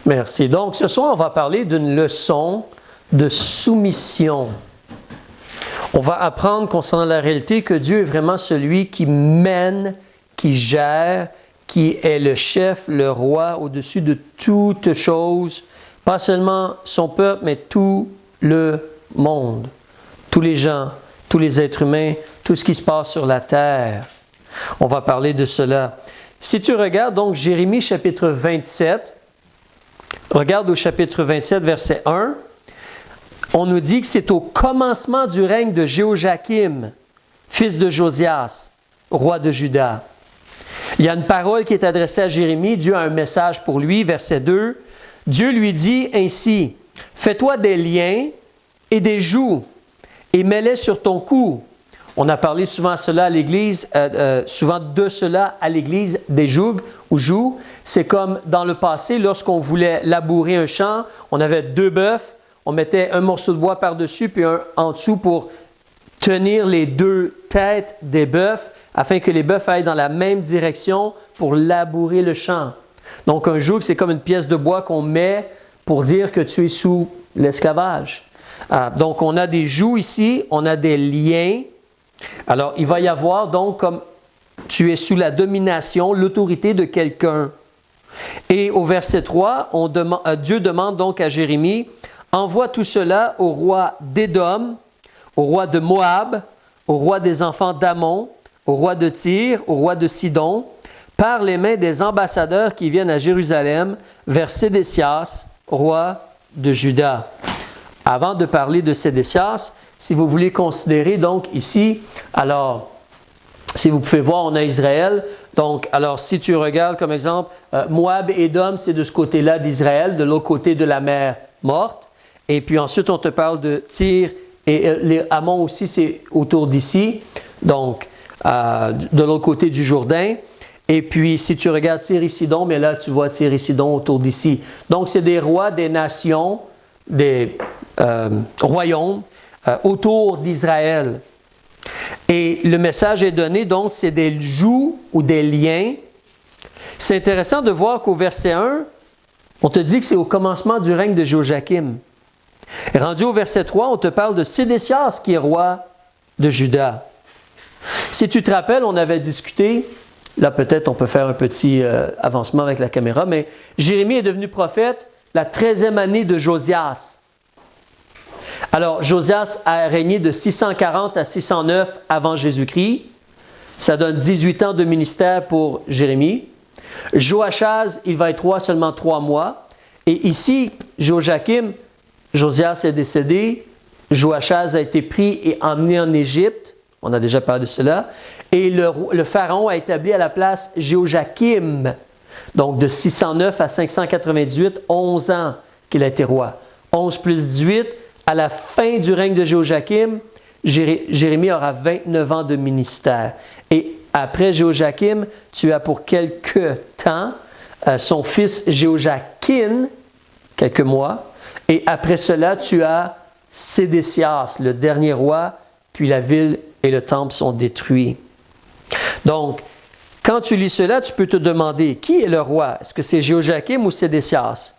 Merci. Donc, ce soir, on va parler d'une leçon de soumission. On va apprendre concernant la réalité que Dieu est vraiment celui qui mène, qui gère, qui est le chef, le roi au-dessus de toutes choses, pas seulement son peuple, mais tout le monde, tous les gens, tous les êtres humains, tout ce qui se passe sur la terre. On va parler de cela. Si tu regardes donc Jérémie chapitre 27, regarde au chapitre 27, verset 1, on nous dit que c'est au commencement du règne de Jéhoiakim, fils de Josias, roi de Juda. Il y a une parole qui est adressée à Jérémie, Dieu a un message pour lui, verset 2. Dieu lui dit ainsi, « Fais-toi des liens et des jougs, et mets-les sur ton cou. » On a parlé souvent de cela à l'Église, à l'Église, des jougs ou jougs. C'est comme dans le passé, lorsqu'on voulait labourer un champ, on avait 2 bœufs, on mettait un morceau de bois par-dessus, puis un en dessous pour tenir les 2 têtes des bœufs, afin que les bœufs aillent dans la même direction pour labourer le champ. Donc un joug, c'est comme une pièce de bois qu'on met pour dire que tu es sous l'esclavage. Donc on a des jougs ici, on a des liens. Alors, il va y avoir donc comme tu es sous la domination, l'autorité de quelqu'un. Et au verset 3, Dieu demande donc à Jérémie, « Envoie tout cela au roi d'Édom, au roi de Moab, au roi des enfants d'Ammon, au roi de Tyr, au roi de Sidon, par les mains des ambassadeurs qui viennent à Jérusalem, vers Sédécias, roi de Juda. » Avant de parler de Sédécias, si vous voulez considérer donc ici, alors, si vous pouvez voir, on a Israël. Donc, alors si tu regardes comme exemple, Moab et Édom, c'est de ce côté-là d'Israël, de l'autre côté de la mer morte. Et puis ensuite, on te parle de Tyr et les Ammon aussi, c'est autour d'ici, donc de l'autre côté du Jourdain. Et puis, si tu regardes Tyr et Sidon, mais là, tu vois Tyr et Sidon autour d'ici. Donc, c'est des rois, des nations, des royaumes, autour d'Israël. Et le message est donné, donc, c'est des jougs ou des liens. C'est intéressant de voir qu'au verset 1, on te dit que c'est au commencement du règne de Jéhoiakim. Et rendu au verset 3, on te parle de Sédécias qui est roi de Juda. Si tu te rappelles, on avait discuté, là peut-être on peut faire un petit avancement avec la caméra, mais Jérémie est devenu prophète la 13e année de Josias. Alors, Josias a régné de 640 à 609 avant Jésus-Christ. Ça donne 18 ans de ministère pour Jérémie. Joachaz, il va être roi seulement 3 mois. Et ici, Jéhoiakim, Josias est décédé. Joachaz a été pris et emmené en Égypte. On a déjà parlé de cela. Et le pharaon a établi à la place Jéhoiakim. Donc, de 609 à 598, 11 ans qu'il a été roi. 11 plus 18, à la fin du règne de Jéhoiakim, Jérémie aura 29 ans de ministère. Et après Jéhoiakim, tu as pour quelque temps son fils Jéhoiakin, quelques mois. Et après cela, tu as Sédécias, le dernier roi, puis la ville et le temple sont détruits. Donc, quand tu lis cela, tu peux te demander, qui est le roi? Est-ce que c'est Jéhoiakim ou Sédécias?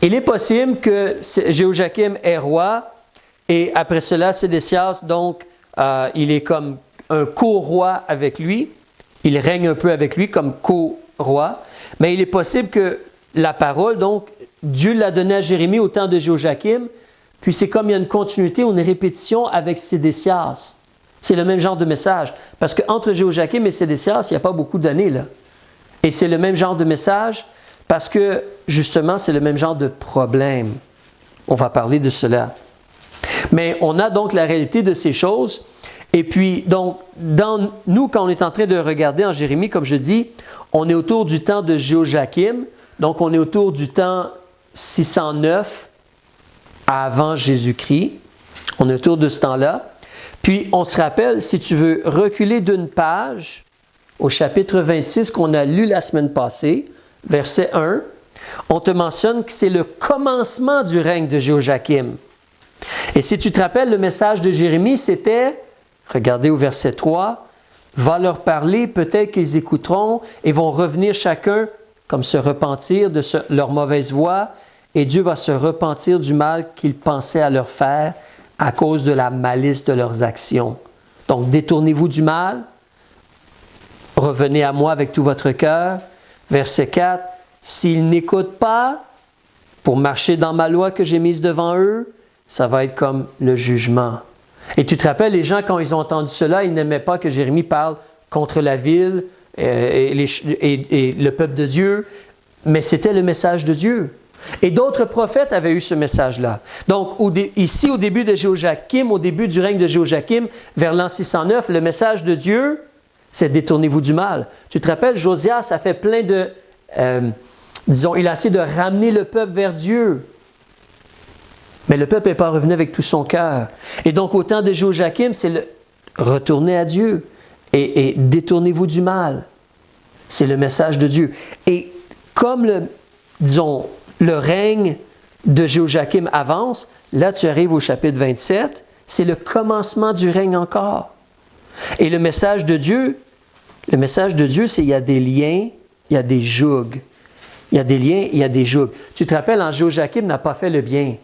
Il est possible que Jéhoiakim est roi et après cela, Sédécias, donc, il est comme un co-roi avec lui. Il règne un peu avec lui comme co-roi. Mais il est possible que la parole, donc, Dieu l'a donnée à Jérémie au temps de Jéhoiakim. Puis c'est comme il y a une continuité ou une répétition avec Sédécias. C'est le même genre de message. Parce qu'entre Jéhoiakim et Sédécias, il n'y a pas beaucoup d'années là. Et c'est le même genre de message. Parce que, justement, c'est le même genre de problème. On va parler de cela. Mais on a donc la réalité de ces choses. Et puis, donc, nous, quand on est en train de regarder en Jérémie, comme je dis, on est autour du temps de Jéhoiakim. Donc, on est autour du temps 609 avant Jésus-Christ. On est autour de ce temps-là. Puis, on se rappelle, si tu veux reculer d'une page au chapitre 26 qu'on a lu la semaine passée, verset 1, on te mentionne que c'est le commencement du règne de Jéhoiakim. Et si tu te rappelles, le message de Jérémie, c'était, regardez au verset 3, « Va leur parler, peut-être qu'ils écouteront et vont revenir chacun comme se repentir de leur mauvaise voie, et Dieu va se repentir du mal qu'il pensait à leur faire à cause de la malice de leurs actions. Donc, détournez-vous du mal, revenez à moi avec tout votre cœur. Verset 4, s'ils n'écoutent pas pour marcher dans ma loi que j'ai mise devant eux, ça va être comme le jugement. Et tu te rappelles, les gens, quand ils ont entendu cela, ils n'aimaient pas que Jérémie parle contre la ville et le peuple de Dieu, mais c'était le message de Dieu. Et d'autres prophètes avaient eu ce message-là. Donc, ici, au début de Jéhoiakim, au début du règne de Jéhoiakim, vers l'an 609, le message de Dieu, c'est détournez-vous du mal. Tu te rappelles, Josias a fait plein de... il a essayé de ramener le peuple vers Dieu. Mais le peuple n'est pas revenu avec tout son cœur. Et donc, au temps de Jéhoiakim, c'est le retourner à Dieu et détournez-vous du mal. C'est le message de Dieu. Et comme le règne de Jéhoiakim avance, là tu arrives au chapitre 27, c'est le commencement du règne encore. Et le message de Dieu, c'est il y a des liens, il y a des jougs. Il y a des liens, il y a des jougs. Tu te rappelles, Jéhoiakim n'a pas fait le bien.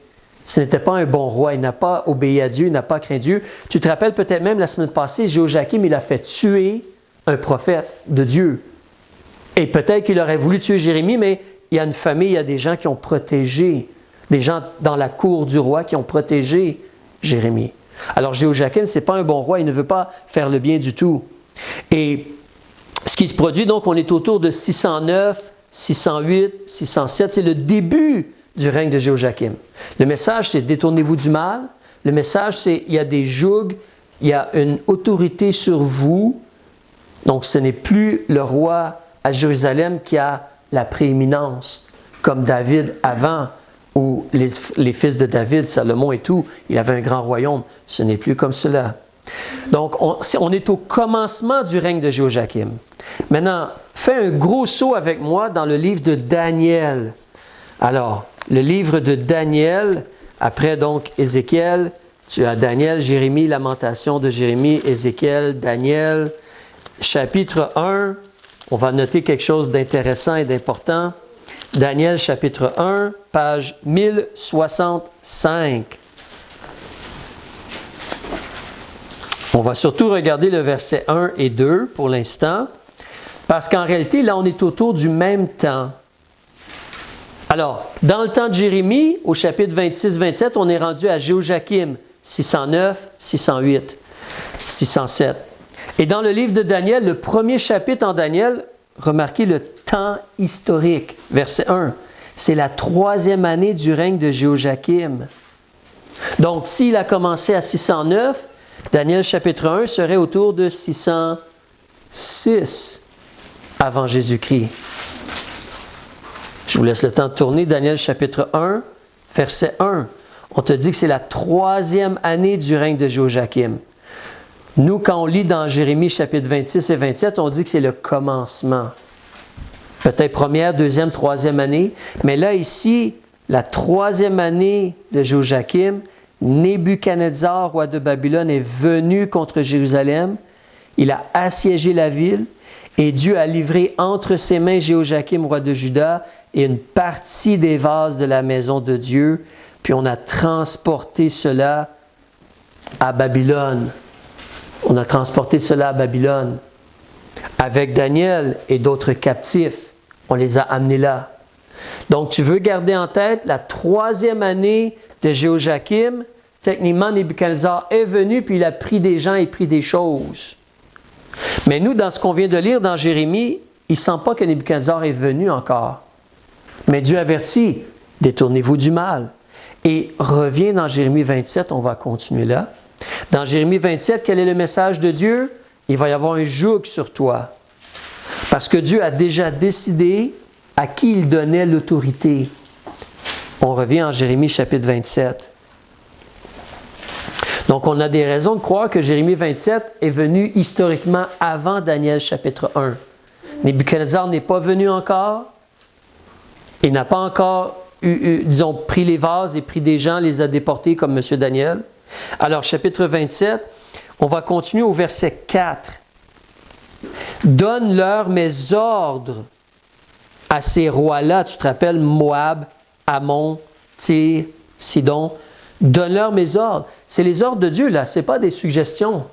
Ce n'était pas un bon roi, il n'a pas obéi à Dieu, il n'a pas craint Dieu. Tu te rappelles peut-être même la semaine passée, Jéhoiakim, il a fait tuer un prophète de Dieu. Et peut-être qu'il aurait voulu tuer Jérémie, mais il y a une famille, il y a des gens qui ont protégé, des gens dans la cour du roi qui ont protégé Jérémie. Alors Jéhoiakim, ce n'est pas un bon roi, il ne veut pas faire le bien du tout. Et ce qui se produit, donc, on est autour de 609, 608, 607, c'est le début du règne de Jéhoiakim. Le message, c'est détournez-vous du mal. Le message, c'est il y a des jougs, il y a une autorité sur vous. Donc, ce n'est plus le roi à Jérusalem qui a la prééminence, comme David avant, où les fils de David, Salomon et tout, il avait un grand royaume. Ce n'est plus comme cela. Donc, on est au commencement du règne de Jéhoiakim. Maintenant, fais un gros saut avec moi dans le livre de Daniel. Alors, le livre de Daniel, après donc Ézéchiel, tu as Daniel, Jérémie, Lamentation de Jérémie, Ézéchiel, Daniel, chapitre 1. On va noter quelque chose d'intéressant et d'important. Daniel, chapitre 1, page 1065. On va surtout regarder le verset 1 et 2 pour l'instant, parce qu'en réalité, là, on est autour du même temps. Alors, dans le temps de Jérémie, au chapitre 26-27, on est rendu à Jéhoiakim, 609, 608, 607. Et dans le livre de Daniel, le premier chapitre en Daniel, remarquez le temps historique, verset 1. C'est la 3e année du règne de Jéhoiakim. Donc, s'il a commencé à 609, Daniel chapitre 1 serait autour de 606 avant Jésus-Christ. Je vous laisse le temps de tourner. Daniel chapitre 1, verset 1. On te dit que c'est la 3e année du règne de Jéhoiakim. Nous, quand on lit dans Jérémie chapitre 26 et 27, on dit que c'est le commencement. Peut-être première, deuxième, troisième année. Mais là, ici, la 3e année de Jéhoiakim, Nebuchadnezzar, roi de Babylone, est venu contre Jérusalem. Il a assiégé la ville et Dieu a livré entre ses mains Jéhoiakim, roi de Juda, et une partie des vases de la maison de Dieu. Puis on a transporté cela à Babylone. On a transporté cela à Babylone. Avec Daniel et d'autres captifs, on les a amenés là. Donc, tu veux garder en tête la 3e année de Jéhoiakim. Techniquement, Nebuchadnezzar est venu, puis il a pris des gens et pris des choses. Mais nous, dans ce qu'on vient de lire dans Jérémie, il ne sent pas que Nebuchadnezzar est venu encore. Mais Dieu avertit, détournez-vous du mal. Et reviens dans Jérémie 27, on va continuer là. Dans Jérémie 27, quel est le message de Dieu? Il va y avoir un joug sur toi. Parce que Dieu a déjà décidé à qui il donnait l'autorité. On revient en Jérémie chapitre 27. Donc, on a des raisons de croire que Jérémie 27 est venu historiquement avant Daniel chapitre 1. Nebuchadnezzar n'est pas venu encore. Il n'a pas encore, pris les vases et pris des gens, les a déportés comme M. Daniel. Alors, chapitre 27, on va continuer au verset 4. « Donne-leur mes ordres à ces rois-là, tu te rappelles, Moab, Ammon, Tyr, Sidon, donne-leur mes ordres. C'est les ordres de Dieu, là, ce n'est pas des suggestions.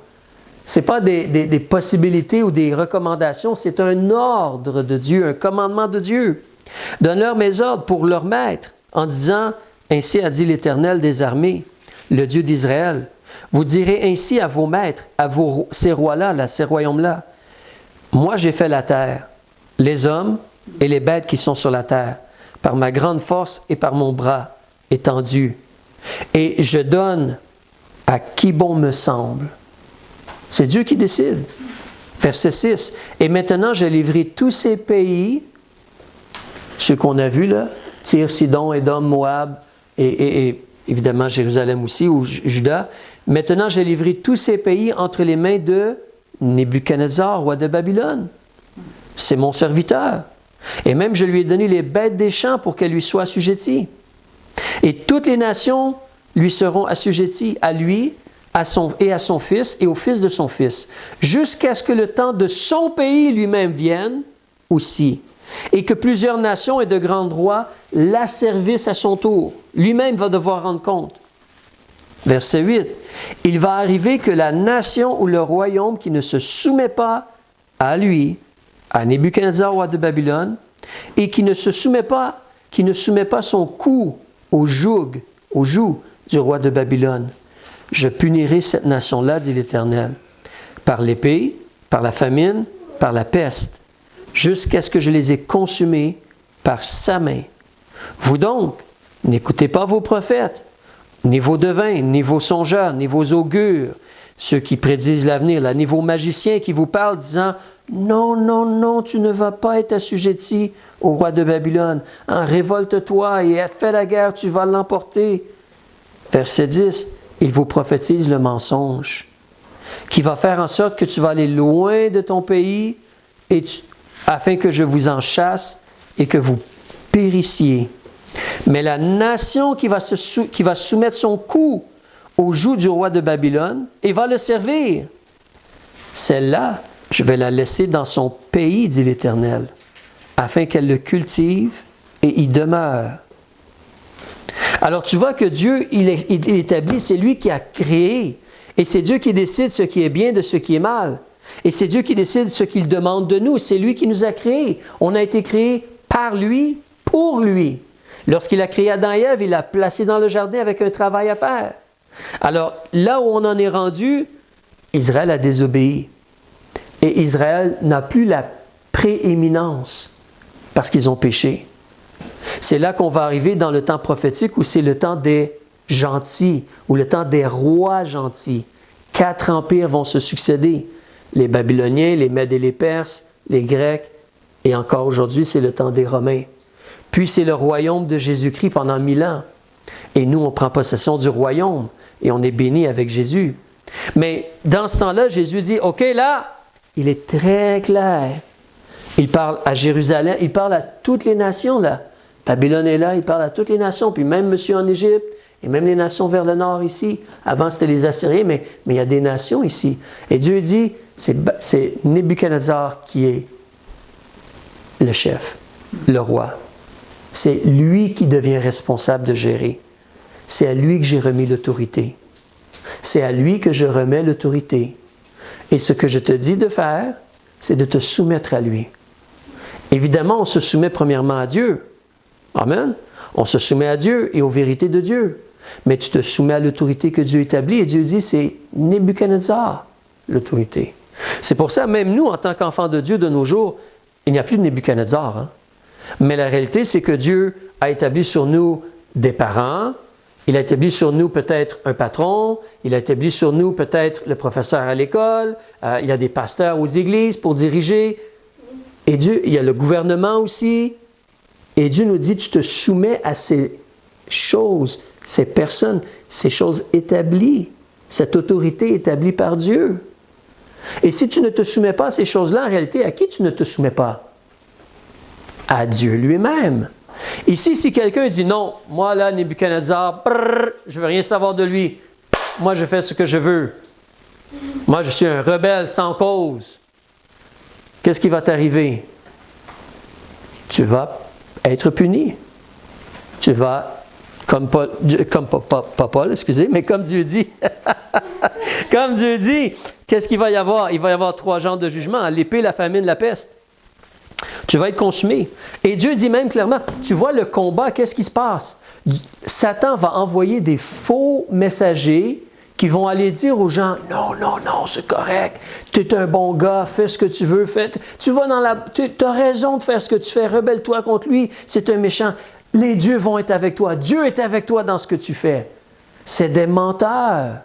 Ce n'est pas des possibilités ou des recommandations, c'est un ordre de Dieu, un commandement de Dieu. Donne-leur mes ordres pour leur maître, en disant, ainsi a dit l'Éternel des armées, le Dieu d'Israël. Vous direz ainsi à vos maîtres, ces rois-là, ces royaumes-là. Moi, j'ai fait la terre, les hommes et les bêtes qui sont sur la terre, par ma grande force et par mon bras étendu. Et je donne à qui bon me semble. C'est Dieu qui décide. Verset 6. Et maintenant, je livrerai tous ces pays, ceux qu'on a vus là, Tyr, Sidon, Édom, Moab, et évidemment Jérusalem aussi, ou Juda. Maintenant, je livrerai tous ces pays entre les mains de Nebuchadnezzar, roi de Babylone. C'est mon serviteur. Et même, je lui ai donné les bêtes des champs pour qu'elles lui soient assujetties. Et toutes les nations lui seront assujetties, à lui, à son fils et au fils de son fils, jusqu'à ce que le temps de son pays lui-même vienne aussi, et que plusieurs nations et de grands rois l'asservissent à son tour. Lui-même va devoir rendre compte. Verset 8. Il va arriver que la nation ou le royaume qui ne se soumet pas à lui, à Nebuchadnezzar, roi de Babylone, et qui ne soumet pas son cou au joug du roi de Babylone. Je punirai cette nation-là, dit l'Éternel, par l'épée, par la famine, par la peste, jusqu'à ce que je les ai consumés par sa main. Vous donc, n'écoutez pas vos prophètes, ni vos devins, ni vos songeurs, ni vos augures, ceux qui prédisent l'avenir, là, ni vos magiciens qui vous parlent disant « Non, non, non, tu ne vas pas être assujetti au roi de Babylone. Révolte-toi et fais la guerre, tu vas l'emporter. » Verset 10. Il vous prophétise le mensonge, qui va faire en sorte que tu vas aller loin de ton pays afin que je vous en chasse et que vous périssiez. Mais la nation qui va soumettre son cou au joug du roi de Babylone et va le servir, celle-là, je vais la laisser dans son pays, dit l'Éternel, afin qu'elle le cultive et y demeure. Alors tu vois que Dieu, il établit, c'est lui qui a créé. Et c'est Dieu qui décide ce qui est bien de ce qui est mal. Et c'est Dieu qui décide ce qu'il demande de nous. C'est lui qui nous a créés. On a été créés par lui, pour lui. Lorsqu'il a créé Adam et Ève, il l'a placé dans le jardin avec un travail à faire. Alors là où on en est rendu, Israël a désobéi. Et Israël n'a plus la prééminence parce qu'ils ont péché. C'est là qu'on va arriver dans le temps prophétique où c'est le temps des gentils, ou le temps des rois gentils. 4 empires vont se succéder. Les Babyloniens, les Mèdes et les Perses, les Grecs, et encore aujourd'hui, c'est le temps des Romains. Puis c'est le royaume de Jésus-Christ pendant 1000 ans. Et nous, on prend possession du royaume, et on est béni avec Jésus. Mais dans ce temps-là, Jésus dit, OK, là, il est très clair. Il parle à Jérusalem, il parle à toutes les nations, là. Babylone est là, il parle à toutes les nations, puis même monsieur en Égypte, et même les nations vers le nord ici. Avant, c'était les Assyriens, mais il y a des nations ici. Et Dieu dit, c'est Nebuchadnezzar qui est le chef, le roi. C'est lui qui devient responsable de gérer. C'est à lui que j'ai remis l'autorité. C'est à lui que je remets l'autorité. Et ce que je te dis de faire, c'est de te soumettre à lui. Évidemment, on se soumet premièrement à Dieu. Amen. On se soumet à Dieu et aux vérités de Dieu. Mais tu te soumets à l'autorité que Dieu établit et Dieu dit c'est Nebuchadnezzar, l'autorité. C'est pour ça, même nous, en tant qu'enfants de Dieu de nos jours, il n'y a plus de Nebuchadnezzar. Hein? Mais la réalité, c'est que Dieu a établi sur nous des parents, il a établi sur nous peut-être un patron, il a établi sur nous peut-être le professeur à l'école, il y a des pasteurs aux églises pour diriger. Et Dieu, il y a le gouvernement aussi. Et Dieu nous dit, tu te soumets à ces choses, ces personnes, ces choses établies, cette autorité établie par Dieu. Et si tu ne te soumets pas à ces choses-là, en réalité, à qui tu ne te soumets pas? À Dieu lui-même. Ici, si quelqu'un dit non, moi là, Nebuchadnezzar, je ne veux rien savoir de lui. Moi, je fais ce que je veux. Moi, je suis un rebelle sans cause. Qu'est-ce qui va t'arriver? tu vas être puni. Tu vas, comme Paul, pas Paul, excusez, mais comme Dieu dit, comme Dieu dit, qu'est-ce qu'il va y avoir? Il va y avoir 3 genres de jugement, l'épée, la famine, la peste. Tu vas être consumé. Et Dieu dit même clairement, tu vois le combat, qu'est-ce qui se passe? Satan va envoyer des faux messagers qui vont aller dire aux gens, non, non, non, c'est correct, tu es un bon gars, fais ce que tu veux, tu as raison de faire ce que tu fais, rebelle-toi contre lui, c'est un méchant. Les dieux vont être avec toi, Dieu est avec toi dans ce que tu fais. C'est des menteurs.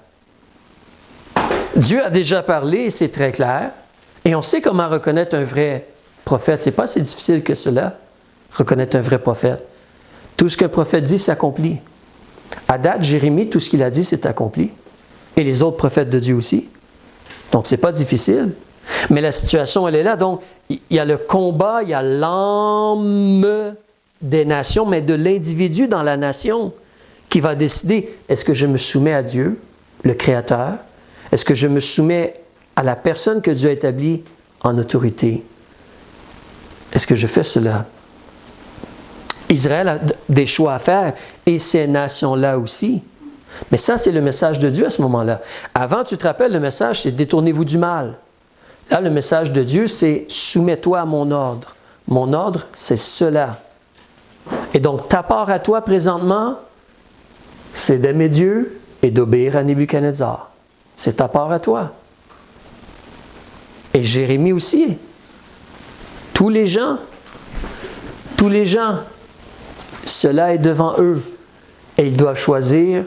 Dieu a déjà parlé, c'est très clair, et on sait comment reconnaître un vrai prophète. Ce n'est pas si difficile que cela, reconnaître un vrai prophète. Tout ce qu'un prophète dit s'accomplit. À date, Jérémie, tout ce qu'il a dit s'est accompli. Et les autres prophètes de Dieu aussi. Donc, ce n'est pas difficile. Mais la situation, elle est là. Donc, il y a le combat, il y a l'âme des nations, mais de l'individu dans la nation qui va décider, est-ce que je me soumets à Dieu, le Créateur? Est-ce que je me soumets à la personne que Dieu a établie en autorité? Est-ce que je fais cela? Israël a des choix à faire et ces nations-là aussi. Mais ça, c'est le message de Dieu à ce moment-là. Avant, tu te rappelles, le message, c'est « détournez-vous du mal ». Là, le message de Dieu, c'est « soumets-toi à mon ordre ». Mon ordre, c'est cela. Et donc, ta part à toi présentement, c'est d'aimer Dieu et d'obéir à Nebuchadnezzar. C'est ta part à toi. Et Jérémie aussi. Tous les gens, cela est devant eux. Et ils doivent choisir,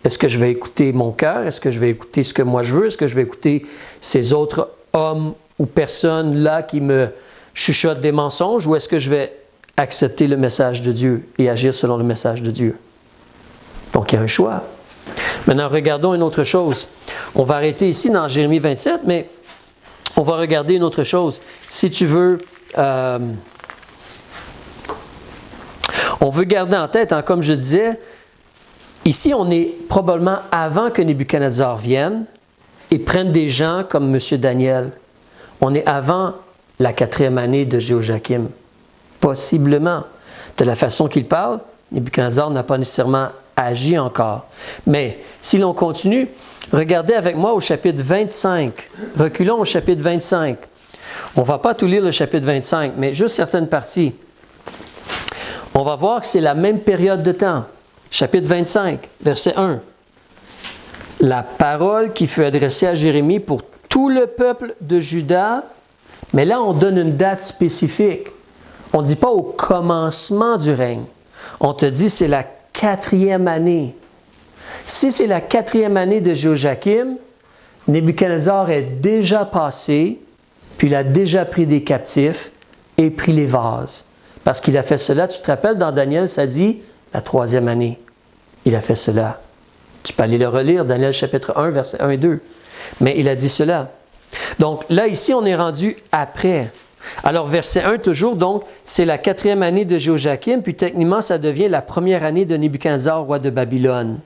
est-ce que je vais écouter mon cœur? Est-ce que je vais écouter ce que moi je veux? Est-ce que je vais écouter ces autres hommes ou personnes-là qui me chuchotent des mensonges? Ou est-ce que je vais accepter le message de Dieu et agir selon le message de Dieu? Donc, il y a un choix. Maintenant, regardons une autre chose. On va arrêter ici dans Jérémie 27, mais on va regarder une autre chose. Si tu veux... on veut garder en tête, hein, comme je disais, ici on est probablement avant que Nebuchadnezzar vienne et prenne des gens comme M. Daniel. On est avant la 4e année de Jéhoiakim. Possiblement. De la façon qu'il parle, Nebuchadnezzar n'a pas nécessairement agi encore. Mais si l'on continue, regardez avec moi au chapitre 25. Reculons au chapitre 25. On ne va pas tout lire le chapitre 25, mais juste certaines parties. On va voir que c'est la même période de temps. Chapitre 25, verset 1. La parole qui fut adressée à Jérémie pour tout le peuple de Juda, mais là on donne une date spécifique. On ne dit pas au commencement du règne. On te dit c'est la 4e année. Si c'est la 4e année de Jéhoiakim, Nebuchadnezzar est déjà passé, puis il a déjà pris des captifs et pris les vases. Parce qu'il a fait cela, tu te rappelles, dans Daniel, ça dit la 3e année. Il a fait cela. Tu peux aller le relire, Daniel chapitre 1, versets 1 et 2. Mais il a dit cela. Donc là, ici, on est rendu après. Alors, verset 1, toujours, donc, c'est la 4e année de Jéhoiakim, puis techniquement, ça devient la 1re année de Nebuchadnezzar, roi de Babylone.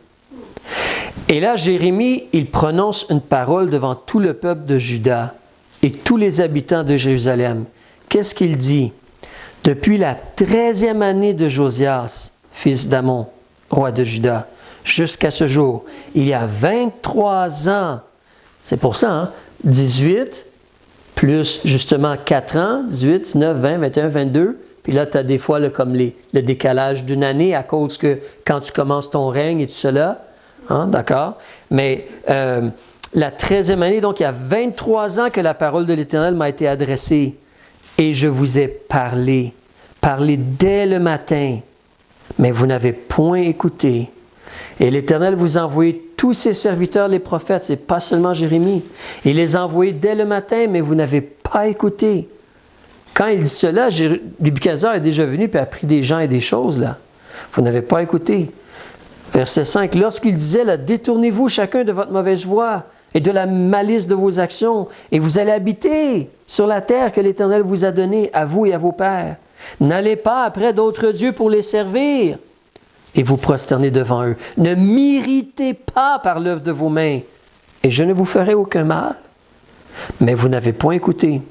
Et là, Jérémie, il prononce une parole devant tout le peuple de Juda et tous les habitants de Jérusalem. Qu'est-ce qu'il dit? Depuis la 13e année de Josias, fils d'Amon, roi de Juda, jusqu'à ce jour, il y a 23 ans. C'est pour ça, hein? 18 plus justement 4 ans, 18, 19, 20, 21, 22. Puis là, tu as des fois là, comme le décalage d'une année à cause que quand tu commences ton règne et tout cela. Hein, d'accord? Mais la 13e année, donc il y a 23 ans que la parole de l'Éternel m'a été adressée. Et je vous ai parlé dès le matin, mais vous n'avez point écouté. Et l'Éternel vous a envoyé tous ses serviteurs, les prophètes, c'est pas seulement Jérémie. Il les a envoyés dès le matin, mais vous n'avez pas écouté. Quand il dit cela, Nebuchadnezzar est déjà venu et a pris des gens et des choses là. Vous n'avez pas écouté. Verset 5, lorsqu'il disait, là, détournez-vous chacun de votre mauvaise voie et de la malice de vos actions, et vous allez habiter sur la terre que l'Éternel vous a donnée, à vous et à vos pères. N'allez pas après d'autres dieux pour les servir et vous prosterner devant eux. Ne m'irritez pas par l'œuvre de vos mains, et je ne vous ferai aucun mal. Mais vous n'avez point écouté,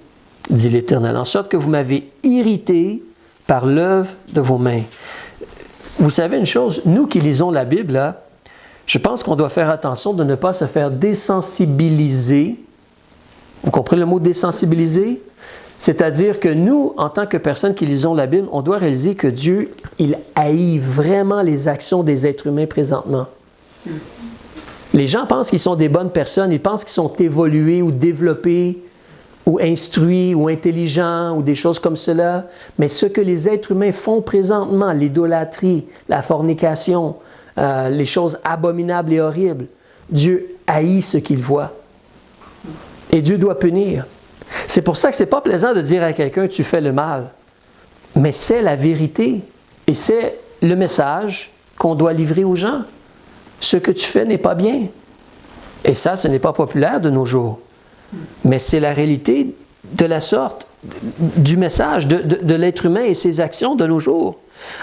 dit l'Éternel, en sorte que vous m'avez irrité par l'œuvre de vos mains. Vous savez une chose, nous qui lisons la Bible, là, je pense qu'on doit faire attention de ne pas se faire désensibiliser. Vous comprenez le mot désensibiliser? C'est-à-dire que nous, en tant que personnes qui lisons la Bible, on doit réaliser que Dieu, il haït vraiment les actions des êtres humains présentement. Les gens pensent qu'ils sont des bonnes personnes, ils pensent qu'ils sont évolués ou développés, ou instruits, ou intelligents, ou des choses comme cela. Mais ce que les êtres humains font présentement, l'idolâtrie, la fornication, les choses abominables et horribles, Dieu haït ce qu'il voit. Et Dieu doit punir. C'est pour ça que ce n'est pas plaisant de dire à quelqu'un « tu fais le mal ». Mais c'est la vérité. Et c'est le message qu'on doit livrer aux gens. Ce que tu fais n'est pas bien. Et ça, ce n'est pas populaire de nos jours. Mais c'est la réalité de la sorte, du message de l'être humain et ses actions de nos jours.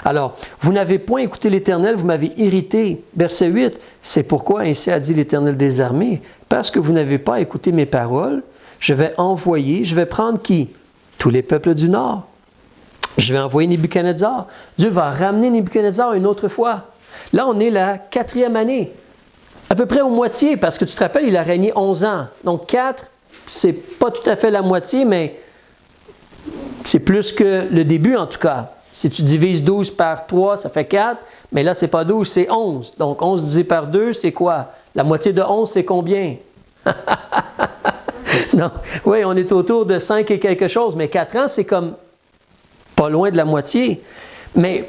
Alors, vous n'avez point écouté l'Éternel, vous m'avez irrité. Verset 8, c'est pourquoi ainsi a dit l'Éternel des armées, parce que vous n'avez pas écouté mes paroles, je vais prendre qui? Tous les peuples du Nord. Je vais envoyer Nebuchadnezzar. Dieu va ramener Nebuchadnezzar une autre fois. Là, on est la 4e année. À peu près aux moitié, parce que tu te rappelles, il a régné 11 ans. Donc 4, c'est pas tout à fait la moitié, mais c'est plus que le début en tout cas. Si tu divises 12 par 3, ça fait 4, mais là, c'est pas 12, c'est 11. Donc 11 divisé par 2, c'est quoi? La moitié de 11, c'est combien? Non, oui, on est autour de 5 et quelque chose, mais 4 ans, c'est comme pas loin de la moitié. Mais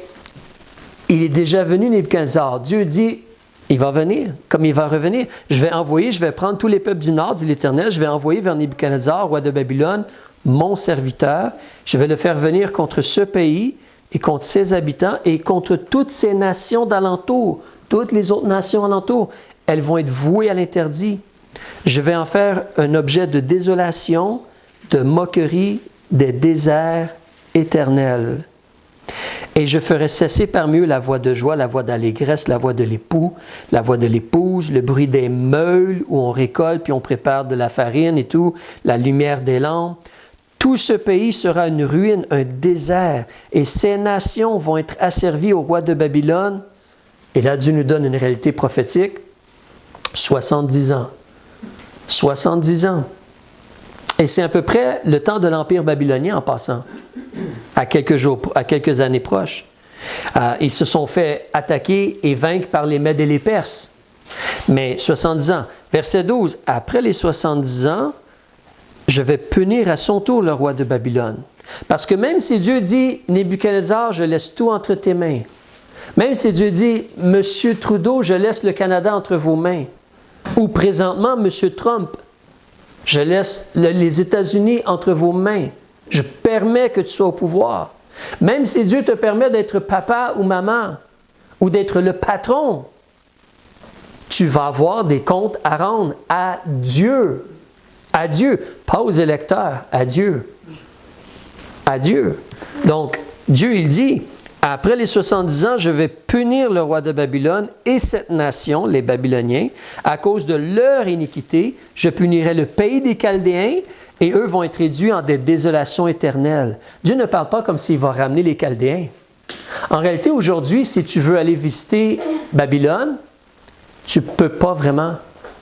il est déjà venu, Nebuchadnezzar. Dieu dit, il va venir, comme il va revenir. Je vais prendre tous les peuples du Nord, dit l'Éternel, je vais envoyer vers Nebuchadnezzar, roi de Babylone, mon serviteur. Je vais le faire venir contre ce pays et contre ses habitants et contre toutes ces nations d'alentour, toutes les autres nations alentour. Elles vont être vouées à l'interdit. Je vais en faire un objet de désolation, de moquerie, des déserts éternels. Et je ferai cesser parmi eux la voix de joie, la voix d'allégresse, la voix de l'époux, la voix de l'épouse, le bruit des meules où on récolte puis on prépare de la farine et tout, la lumière des lampes. Tout ce pays sera une ruine, un désert, et ces nations vont être asservies au roi de Babylone. Et là, Dieu nous donne une réalité prophétique. 70 ans. 70 ans. Et c'est à peu près le temps de l'Empire babylonien en passant, à quelques années proches. Ils se sont fait attaquer et vaincre par les Mèdes et les Perses. Mais 70 ans. Verset 12. Après les 70 ans, je vais punir à son tour le roi de Babylone. Parce que même si Dieu dit, Nebuchadnezzar, je laisse tout entre tes mains. Même si Dieu dit, Monsieur Trudeau, je laisse le Canada entre vos mains. Ou présentement, Monsieur Trump, je laisse les États-Unis entre vos mains. Je permets que tu sois au pouvoir. Même si Dieu te permet d'être papa ou maman, ou d'être le patron, tu vas avoir des comptes à rendre à Dieu. À Dieu, pas aux électeurs, à Dieu. À Dieu. Donc, Dieu, il dit, après les 70 ans, je vais punir le roi de Babylone et cette nation, les Babyloniens, à cause de leur iniquité. Je punirai le pays des Chaldéens et eux vont être réduits en des désolations éternelles. Dieu ne parle pas comme s'il va ramener les Chaldéens. En réalité, aujourd'hui, si tu veux aller visiter Babylone, tu ne peux pas vraiment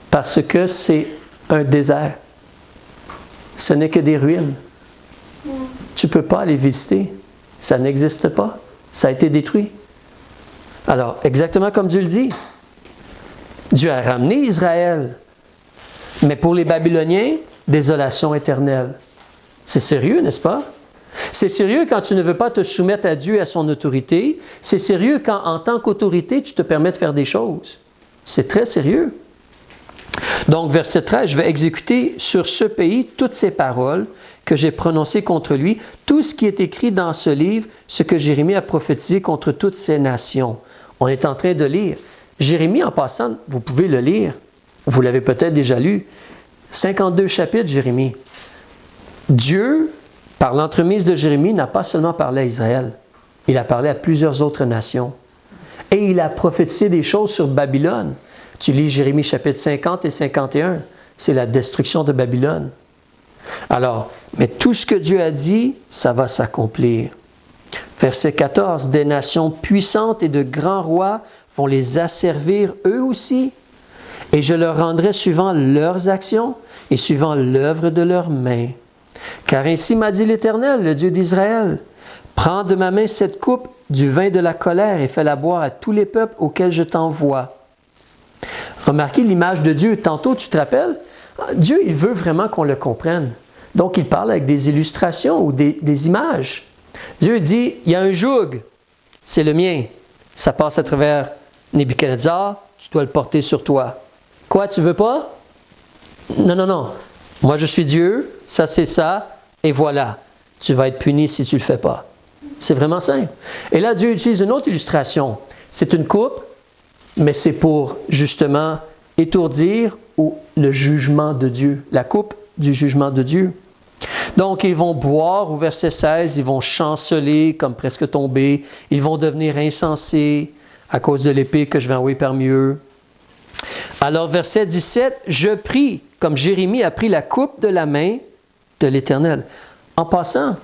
parce que c'est un désert. Ce n'est que des ruines. Tu ne peux pas aller visiter. Ça n'existe pas. Ça a été détruit. Alors, exactement comme Dieu le dit, Dieu a ramené Israël. Mais pour les Babyloniens, désolation éternelle. C'est sérieux, n'est-ce pas? C'est sérieux quand tu ne veux pas te soumettre à Dieu et à son autorité. C'est sérieux quand, en tant qu'autorité, tu te permets de faire des choses. C'est très sérieux. Donc, verset 13, je vais exécuter sur ce pays toutes ces paroles que j'ai prononcées contre lui, tout ce qui est écrit dans ce livre, ce que Jérémie a prophétisé contre toutes ces nations. On est en train de lire. Jérémie, en passant, vous pouvez le lire. Vous l'avez peut-être déjà lu. 52 chapitres, Jérémie. Dieu, par l'entremise de Jérémie, n'a pas seulement parlé à Israël. Il a parlé à plusieurs autres nations. Et il a prophétisé des choses sur Babylone. Tu lis Jérémie chapitre 50 et 51, c'est la destruction de Babylone. Alors, mais tout ce que Dieu a dit, ça va s'accomplir. Verset 14, des nations puissantes et de grands rois vont les asservir eux aussi, et je leur rendrai suivant leurs actions et suivant l'œuvre de leurs mains. Car ainsi m'a dit l'Éternel, le Dieu d'Israël, prends de ma main cette coupe du vin de la colère et fais-la boire à tous les peuples auxquels je t'envoie. Remarquez l'image de Dieu. Tantôt, tu te rappelles, Dieu, il veut vraiment qu'on le comprenne. Donc, il parle avec des illustrations ou des images. Dieu dit, il y a un joug, c'est le mien. Ça passe à travers Nebuchadnezzar, tu dois le porter sur toi. Quoi, tu veux pas? Non, non, non. Moi, je suis Dieu, ça c'est ça, et voilà. Tu vas être puni si tu ne le fais pas. C'est vraiment simple. Et là, Dieu utilise une autre illustration. C'est une coupe, mais c'est pour justement étourdir le jugement de Dieu, la coupe du jugement de Dieu. Donc, ils vont boire, au verset 16, ils vont chanceler comme presque tomber, ils vont devenir insensés à cause de l'épée que je vais envoyer parmi eux. Alors, verset 17, je pris, comme Jérémie a pris la coupe de la main de l'Éternel. En passant,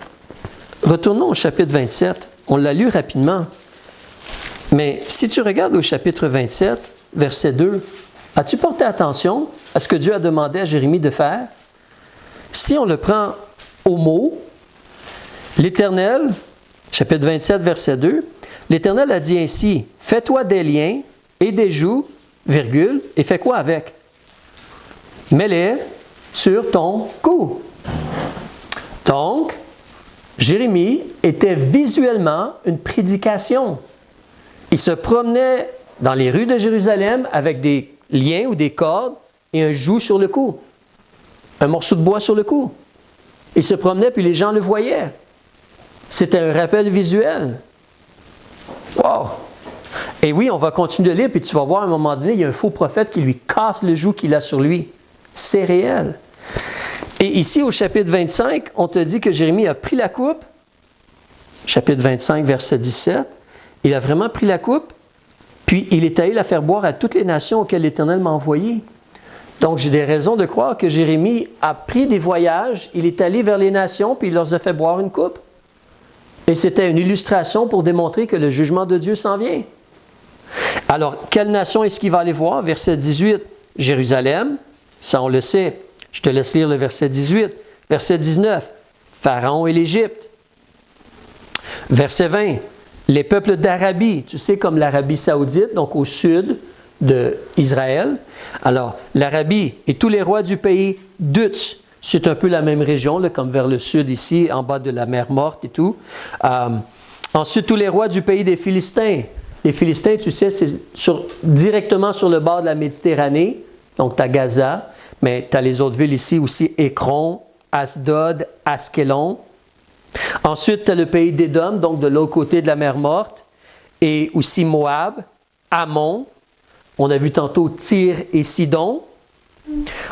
retournons au chapitre 27, on l'a lu rapidement, mais si tu regardes au chapitre 27, verset 2, as-tu porté attention à ce que Dieu a demandé à Jérémie de faire? Si on le prend au mot, l'Éternel, chapitre 27, verset 2, l'Éternel a dit ainsi, « Fais-toi des liens et des jougs, virgule, et fais quoi avec? Mets-les sur ton cou. » Donc, Jérémie était visuellement une prédication. Il se promenait dans les rues de Jérusalem avec des liens ou des cordes et un joug sur le cou. Un morceau de bois sur le cou. Il se promenait, puis les gens le voyaient. C'était un rappel visuel. Wow! Et oui, on va continuer de lire, puis tu vas voir à un moment donné, il y a un faux prophète qui lui casse le joug qu'il a sur lui. C'est réel. Et ici, au chapitre 25, on te dit que Jérémie a pris la coupe. Chapitre 25, verset 17. Il a vraiment pris la coupe, puis il est allé la faire boire à toutes les nations auxquelles l'Éternel m'a envoyé. Donc, j'ai des raisons de croire que Jérémie a pris des voyages, il est allé vers les nations, puis il leur a fait boire une coupe. Et c'était une illustration pour démontrer que le jugement de Dieu s'en vient. Alors, quelle nation est-ce qu'il va aller voir? Verset 18, Jérusalem, ça on le sait. Je te laisse lire le verset 18. Verset 19, Pharaon et l'Égypte. Verset 20, les peuples d'Arabie, tu sais, comme l'Arabie saoudite, donc au sud d'Israël. Alors, l'Arabie et tous les rois du pays d'Utz, c'est un peu la même région, là, comme vers le sud ici, en bas de la mer Morte et tout. Ensuite, tous les rois du pays des Philistins. Les Philistins, tu sais, c'est directement sur le bord de la Méditerranée, donc tu as Gaza, mais tu as les autres villes ici aussi, Écron, Asdod, Askelon. Ensuite, tu as le pays d'Édom, donc de l'autre côté de la mer Morte, et aussi Moab, Ammon. On a vu tantôt Tyr et Sidon.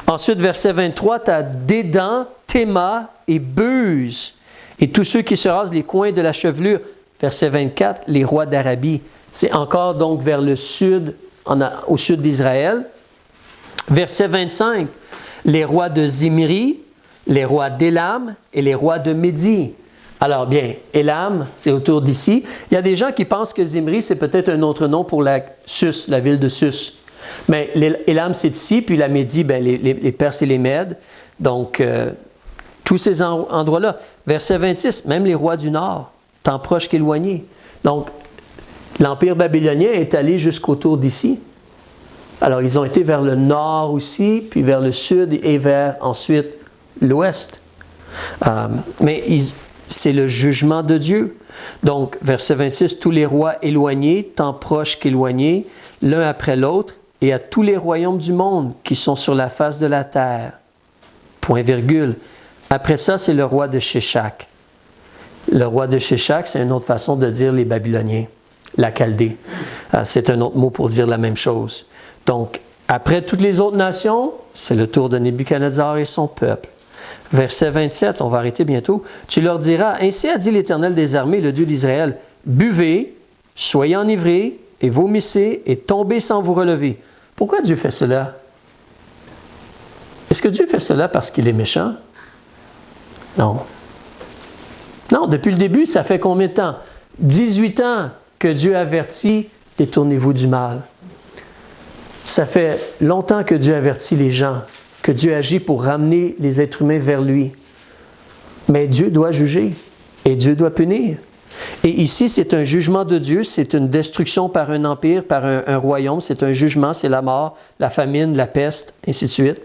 Ensuite, verset 23, tu as Dédan, Théma et Buse. Et tous ceux qui se rasent les coins de la chevelure. Verset 24, les rois d'Arabie. C'est encore donc vers le sud, au sud d'Israël. Verset 25, les rois de Zimri, les rois d'Élam et les rois de Médie. Alors bien, Élam, c'est autour d'ici. Il y a des gens qui pensent que Zimri, c'est peut-être un autre nom pour la ville de Sus. Mais Élam, c'est ici, puis la Médie, ben, les Perses et les Mèdes. Donc, tous ces endroits-là. Verset 26, même les rois du Nord, tant proches qu'éloignés. Donc, l'Empire babylonien est allé jusqu'autour d'ici. Alors, ils ont été vers le nord aussi, puis vers le sud et vers ensuite l'ouest. Mais c'est le jugement de Dieu. Donc, verset 26, tous les rois éloignés, tant proches qu'éloignés, l'un après l'autre, et à tous les royaumes du monde qui sont sur la face de la terre. Point virgule. Après ça, c'est le roi de Sheshak. Le roi de Sheshak, c'est une autre façon de dire les Babyloniens, la Chaldée. C'est un autre mot pour dire la même chose. Donc, après toutes les autres nations, c'est le tour de Nebuchadnezzar et son peuple. Verset 27, on va arrêter bientôt. Tu leur diras, ainsi a dit l'Éternel des armées, le Dieu d'Israël, buvez, soyez enivrés, et vomissez, et tombez sans vous relever. Pourquoi Dieu fait cela? Est-ce que Dieu fait cela parce qu'il est méchant? Non. Non, depuis le début, ça fait combien de temps? 18 ans que Dieu avertit, détournez-vous du mal. Ça fait longtemps que Dieu avertit les gens, que Dieu agit pour ramener les êtres humains vers lui. Mais Dieu doit juger et Dieu doit punir. Et ici, c'est un jugement de Dieu, c'est une destruction par un empire, par un royaume, c'est un jugement, c'est la mort, la famine, la peste, ainsi de suite.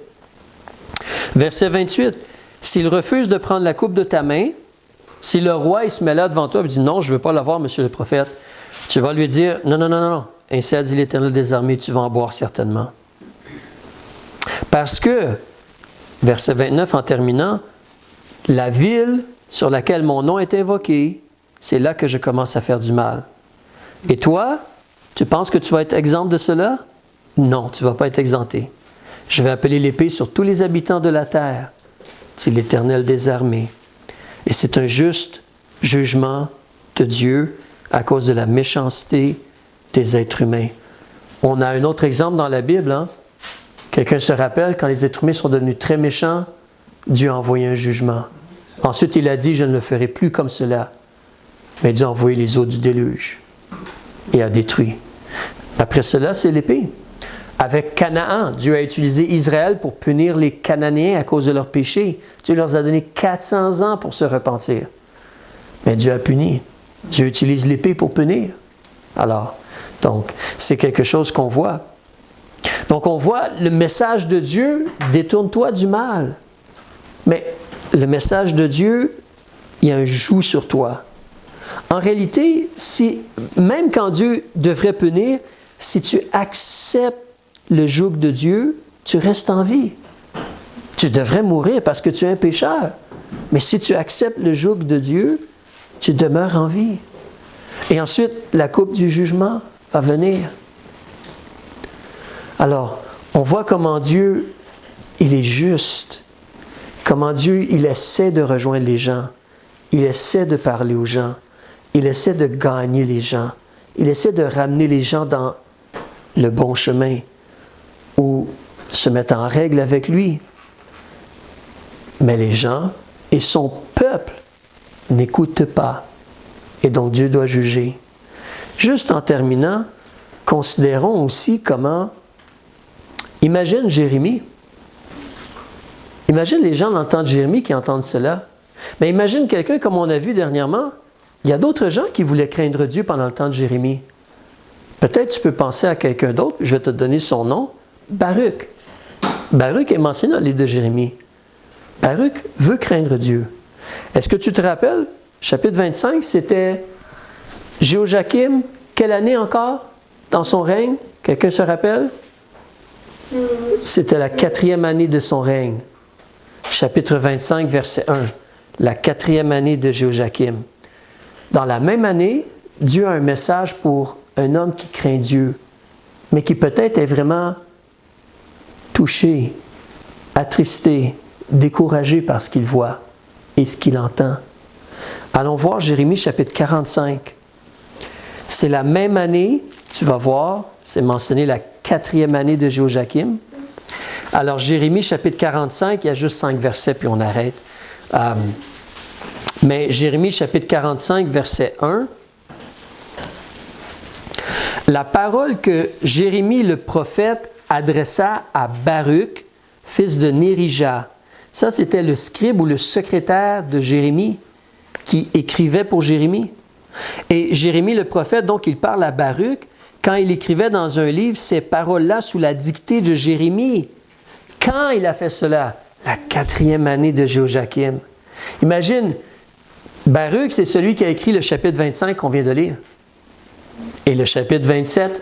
Verset 28, « S'il refuse de prendre la coupe de ta main, si le roi il se met là devant toi et dit « Non, je ne veux pas l'avoir, monsieur le prophète », tu vas lui dire « Non, non, non, non, non, ainsi a dit l'Éternel des armées, tu vas en boire certainement. » Parce que, verset 29 en terminant, « La ville sur laquelle mon nom est invoqué, c'est là que je commence à faire du mal. Et toi, tu penses que tu vas être exempt de cela? Non, tu ne vas pas être exempté. Je vais appeler l'épée sur tous les habitants de la terre, dit l'Éternel des armées. » Et c'est un juste jugement de Dieu à cause de la méchanceté des êtres humains. On a un autre exemple dans la Bible. Hein? Quelqu'un se rappelle, quand les êtres humains sont devenus très méchants, Dieu a envoyé un jugement. Ensuite, il a dit, je ne le ferai plus comme cela. Mais Dieu a envoyé les eaux du déluge et a détruit. Après cela, c'est l'épée. Avec Canaan, Dieu a utilisé Israël pour punir les Cananéens à cause de leurs péchés. Dieu leur a donné 400 ans pour se repentir. Mais Dieu a puni. Dieu utilise l'épée pour punir. Alors, donc, c'est quelque chose qu'on voit. Donc, on voit le message de Dieu, détourne-toi du mal. Mais le message de Dieu, il y a un joug sur toi. En réalité, même quand Dieu devrait punir, si tu acceptes le joug de Dieu, tu restes en vie. Tu devrais mourir parce que tu es un pécheur. Mais si tu acceptes le joug de Dieu, tu demeures en vie. Et ensuite, la coupe du jugement va venir. Alors, on voit comment Dieu, il est juste. Comment Dieu, il essaie de rejoindre les gens. Il essaie de parler aux gens. Il essaie de gagner les gens. Il essaie de ramener les gens dans le bon chemin ou se mettre en règle avec lui. Mais les gens et son peuple n'écoutent pas. Et donc Dieu doit juger. Juste en terminant, considérons aussi comment... Imagine Jérémie. Imagine les gens dans le temps de Jérémie qui entendent cela. Mais imagine quelqu'un comme on a vu dernièrement. Il y a d'autres gens qui voulaient craindre Dieu pendant le temps de Jérémie. Peut-être tu peux penser à quelqu'un d'autre, je vais te donner son nom, Baruch. Baruch est mentionné dans le livre de Jérémie. Baruch veut craindre Dieu. Est-ce que tu te rappelles, chapitre 25, c'était Jéhoiakim, quelle année encore dans son règne? Quelqu'un se rappelle? C'était la 4e année de son règne. Chapitre 25, verset 1. La 4e année de Jéhoiakim. Dans la même année, Dieu a un message pour un homme qui craint Dieu, mais qui peut-être est vraiment touché, attristé, découragé par ce qu'il voit et ce qu'il entend. Allons voir Jérémie chapitre 45. C'est la même année, tu vas voir, c'est mentionné la 4e année de Jéhoiakim. Alors Jérémie chapitre 45, il y a juste 5 versets puis on arrête. Mais Jérémie chapitre 45, verset 1. La parole que Jérémie le prophète adressa à Baruch, fils de Nérija. Ça, c'était le scribe ou le secrétaire de Jérémie qui écrivait pour Jérémie. Et Jérémie le prophète, donc, il parle à Baruch quand il écrivait dans un livre ces paroles-là sous la dictée de Jérémie. Quand il a fait cela? La 4e année de Jéhoiakim. Imagine, Baruch, c'est celui qui a écrit le chapitre 25 qu'on vient de lire. Et le chapitre 27,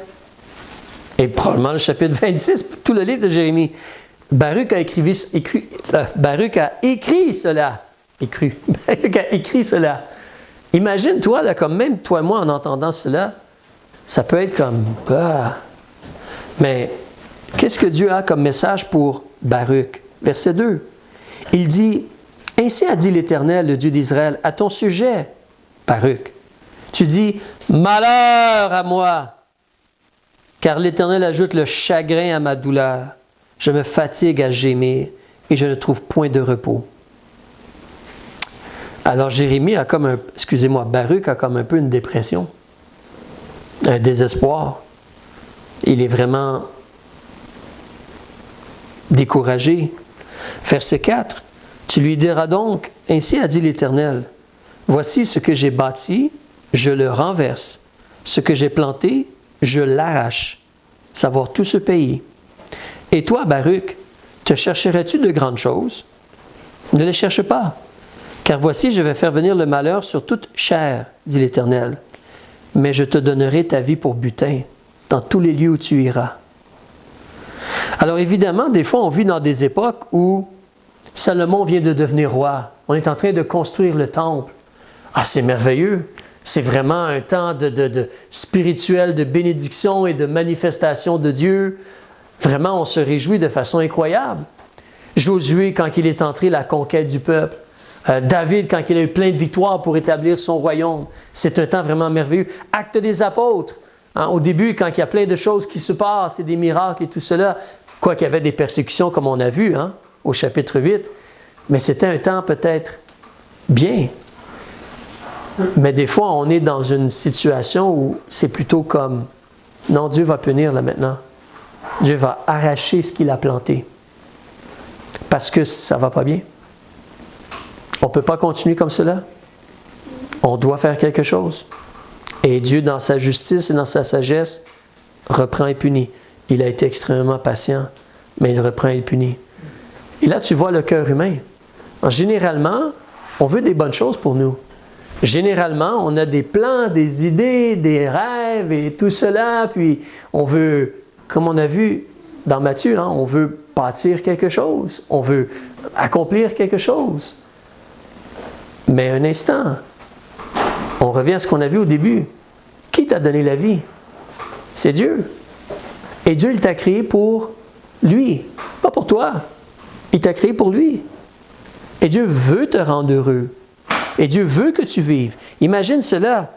et probablement le chapitre 26, tout le livre de Jérémie. Baruch a écrit cela. Baruch a écrit cela. Imagine, toi, là, comme même toi et moi, en entendant cela, ça peut être comme... Ah. Mais qu'est-ce que Dieu a comme message pour Baruch? Verset 2. Il dit, « Ainsi a dit l'Éternel, le Dieu d'Israël, à ton sujet, Baruch. Tu dis, « Malheur à moi, car l'Éternel ajoute le chagrin à ma douleur. Je me fatigue à gémir et je ne trouve point de repos. » Alors Jérémie a comme Baruch a comme un peu une dépression, un désespoir. Il est vraiment découragé. Verset 4. Tu lui diras donc, ainsi a dit l'Éternel, voici ce que j'ai bâti, je le renverse. Ce que j'ai planté, je l'arrache. Savoir tout ce pays. Et toi, Baruch, te chercherais-tu de grandes choses? Ne les cherche pas. Car voici, je vais faire venir le malheur sur toute chair, dit l'Éternel. Mais je te donnerai ta vie pour butin, dans tous les lieux où tu iras. Alors évidemment, des fois, on vit dans des époques où Salomon vient de devenir roi. On est en train de construire le temple. Ah, c'est merveilleux. C'est vraiment un temps de spirituel, de bénédiction et de manifestation de Dieu. Vraiment, on se réjouit de façon incroyable. Josué, quand il est entré la conquête du peuple. David, quand il a eu plein de victoires pour établir son royaume. C'est un temps vraiment merveilleux. Actes des apôtres. Hein, au début, quand il y a plein de choses qui se passent et des miracles et tout cela, quoi qu'il y avait des persécutions comme on a vu au chapitre 8, mais c'était un temps peut-être bien. Mais des fois, on est dans une situation où c'est plutôt comme, non, Dieu va punir là maintenant. Dieu va arracher ce qu'il a planté. Parce que ça ne va pas bien. On ne peut pas continuer comme cela. On doit faire quelque chose. Et Dieu, dans sa justice et dans sa sagesse, reprend et punit. Il a été extrêmement patient, mais il reprend et il punit. Et là, tu vois le cœur humain. Alors, généralement, on veut des bonnes choses pour nous. Généralement, on a des plans, des idées, des rêves et tout cela, puis on veut, comme on a vu dans Matthieu, on veut bâtir quelque chose, on veut accomplir quelque chose. Mais un instant, on revient à ce qu'on a vu au début. Qui t'a donné la vie? C'est Dieu. Et Dieu, il t'a créé pour lui, pas pour toi. Il t'a créé pour lui. Et Dieu veut te rendre heureux. Et Dieu veut que tu vives. Imagine cela.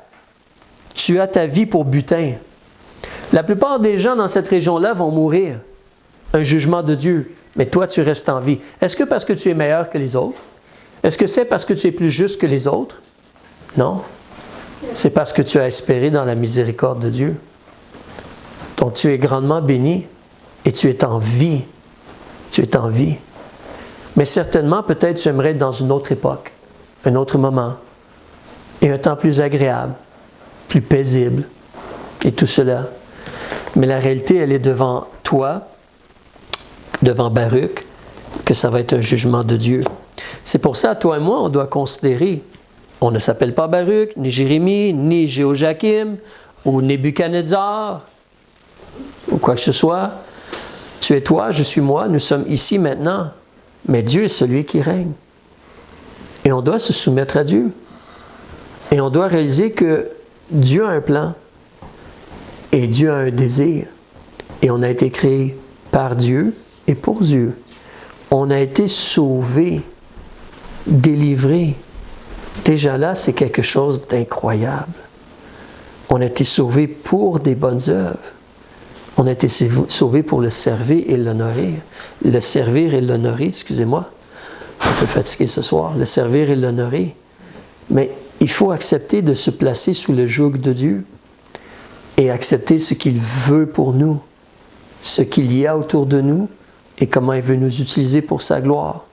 Tu as ta vie pour butin. La plupart des gens dans cette région-là vont mourir. Un jugement de Dieu. Mais toi, tu restes en vie. Est-ce que parce que tu es meilleur que les autres? Est-ce que c'est parce que tu es plus juste que les autres? Non. C'est parce que tu as espéré dans la miséricorde de Dieu. Donc tu es grandement béni et tu es en vie. Tu es en vie. Mais certainement, peut-être tu aimerais être dans une autre époque, un autre moment, et un temps plus agréable, plus paisible, et tout cela. Mais la réalité, elle est devant toi, devant Baruch, que ça va être un jugement de Dieu. C'est pour ça, toi et moi, on doit considérer, on ne s'appelle pas Baruch, ni Jérémie, ni Jéhojakim, ou Nebuchadnezzar, ou quoi que ce soit. Tu es toi, je suis moi, nous sommes ici maintenant, mais Dieu est celui qui règne. Et on doit se soumettre à Dieu. Et on doit réaliser que Dieu a un plan, et Dieu a un désir, et on a été créé par Dieu et pour Dieu. On a été sauvés, délivrés. Déjà là, c'est quelque chose d'incroyable. On a été sauvés pour des bonnes œuvres. On a été sauvés pour le servir et l'honorer. Le servir et l'honorer, excusez-moi. Un peu fatigué ce soir. Le servir et l'honorer. Mais il faut accepter de se placer sous le joug de Dieu et accepter ce qu'il veut pour nous, ce qu'il y a autour de nous et comment il veut nous utiliser pour sa gloire.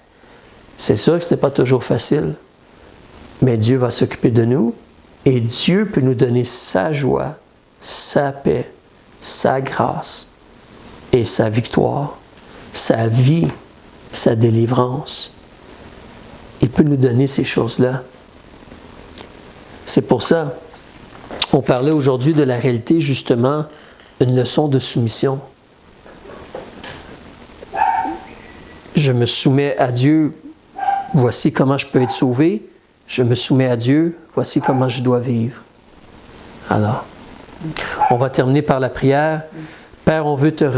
C'est sûr que ce n'est pas toujours facile, mais Dieu va s'occuper de nous et Dieu peut nous donner sa joie, sa paix, sa grâce et sa victoire, sa vie, sa délivrance. Il peut nous donner ces choses-là. C'est pour ça, on parlait aujourd'hui de la réalité, justement, une leçon de soumission. Je me soumets à Dieu, voici comment je peux être sauvé. Je me soumets à Dieu, voici comment je dois vivre. Alors, on va terminer par la prière. Père, on veut te remercier.